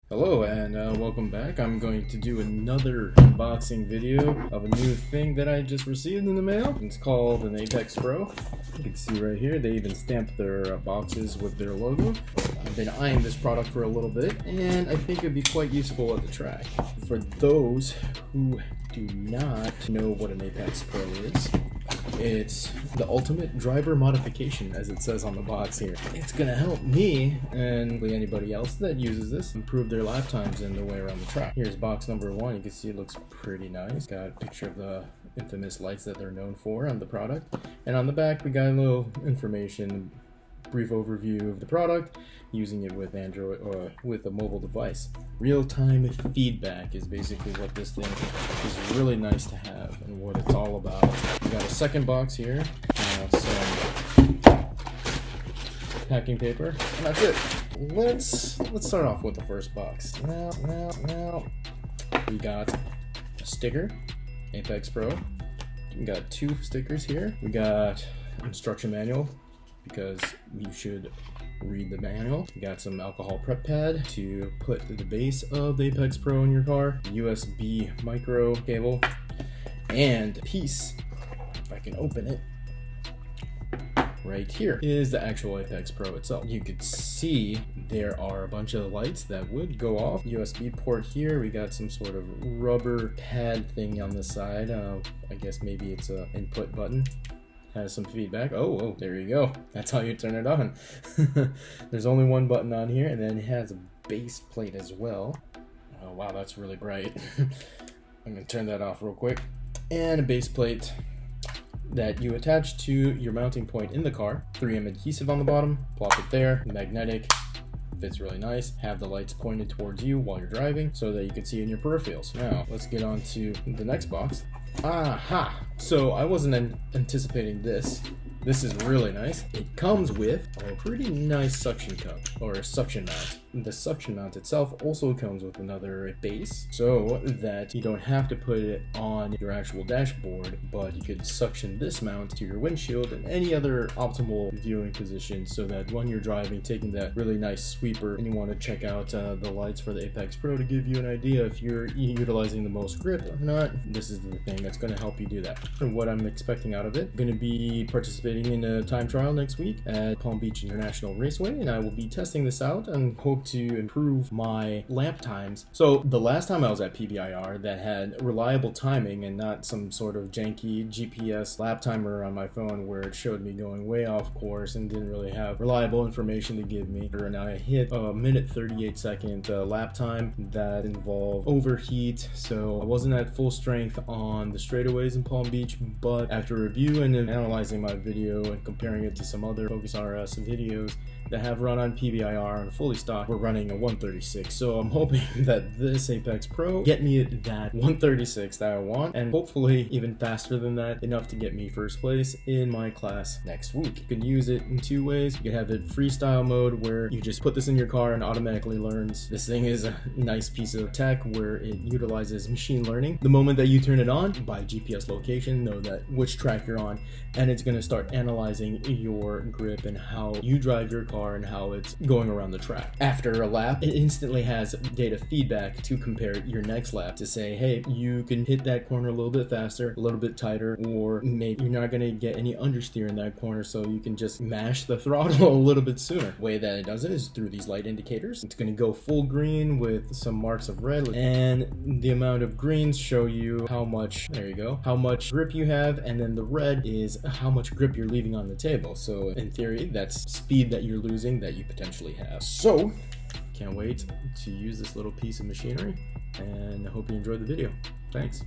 Hello and welcome back. I'm going to do another unboxing video of a new thing that I just received in the mail. It's called an Apex Pro. You can see right here, they even stamped their boxes with their logo. I've been eyeing this product for a little bit and I think it'd be quite useful at the track. For those who do not know what an Apex Pro is, it's the ultimate driver modification, as it says on the box here. It's gonna help me and anybody else that uses this improve their lap times in the way around the track. Here's box number one. You can see it looks pretty nice. Got a picture of the infamous lights that they're known for on the product. And on the back, we got a little information, brief overview of the product, using it with Android or with a mobile device. Real-time feedback is basically what this thing is really nice to have and what it's all about. We got a second box here, some packing paper, and that's it. Let's start off with the first box. Now we got a sticker, Apex Pro. We got two stickers here. We got instruction manual, because you should read the manual. You got some alcohol prep pad to put the base of the Apex Pro in your car, USB micro cable, and a piece, if I can open it, right here is the actual Apex Pro itself. You could see there are a bunch of lights that would go off. USB port here. We got some sort of rubber pad thing on the side. I guess maybe it's an input button. Has some feedback. Oh, there you go. That's how you turn it on. There's only one button on here, and then it has a base plate as well. Oh wow, that's really bright. I'm gonna turn that off real quick. And a base plate that you attach to your mounting point in the car. 3M adhesive on the bottom. Plop it there. Magnetic. Fits really nice. Have the lights pointed towards you while you're driving so that you can see in your peripherals. Now let's get on to the next box. Aha! So I wasn't anticipating this. This is really nice. It comes with a pretty nice suction cup, or suction mount. The suction mount itself also comes with another base, so that you don't have to put it on your actual dashboard, but you could suction this mount to your windshield and any other optimal viewing position, so that when you're driving, taking that really nice sweeper, and you want to check out the lights for the Apex Pro to give you an idea if you're utilizing the most grip or not, this is the thing that's going to help you do that. And what I'm expecting out of it, I'm going to be participating in a time trial next week at Palm Beach International Raceway, and I will be testing this out and hope to improve my lap times. So the last time I was at PBIR that had reliable timing and not some sort of janky GPS lap timer on my phone where it showed me going way off course and didn't really have reliable information to give me. And I hit a minute 38-second lap time that involved overheat, so I wasn't at full strength on the straightaways in Palm Beach, but after review and analyzing my video and comparing it to some other Focus RS videos that have run on PBIR and fully stocked, we're running a 136. So I'm hoping that this Apex Pro get me that 136 that I want, and hopefully even faster than that, enough to get me first place in my class next week. You can use it in two ways. You can have it freestyle mode, where you just put this in your car and automatically learns. This thing is a nice piece of tech where it utilizes machine learning. The moment that you turn it on, by GPS location, know that which track you're on, and it's going to start analyzing your grip and how you drive your car and how it's going around the track. After a lap, it instantly has data feedback to compare your next lap to say, hey, you can hit that corner a little bit faster, a little bit tighter, or maybe you're not going to get any understeer in that corner, so you can just mash the throttle a little bit sooner. The way that it does it is through these light indicators. It's going to go full green with some marks of red, and the amount of greens show you how much, there you go, how much grip you have, and then the red is how much grip you're leaving on the table. So in theory, that's speed that you're losing that you potentially have. So can't wait to use this little piece of machinery, and I hope you enjoyed the video. Thanks.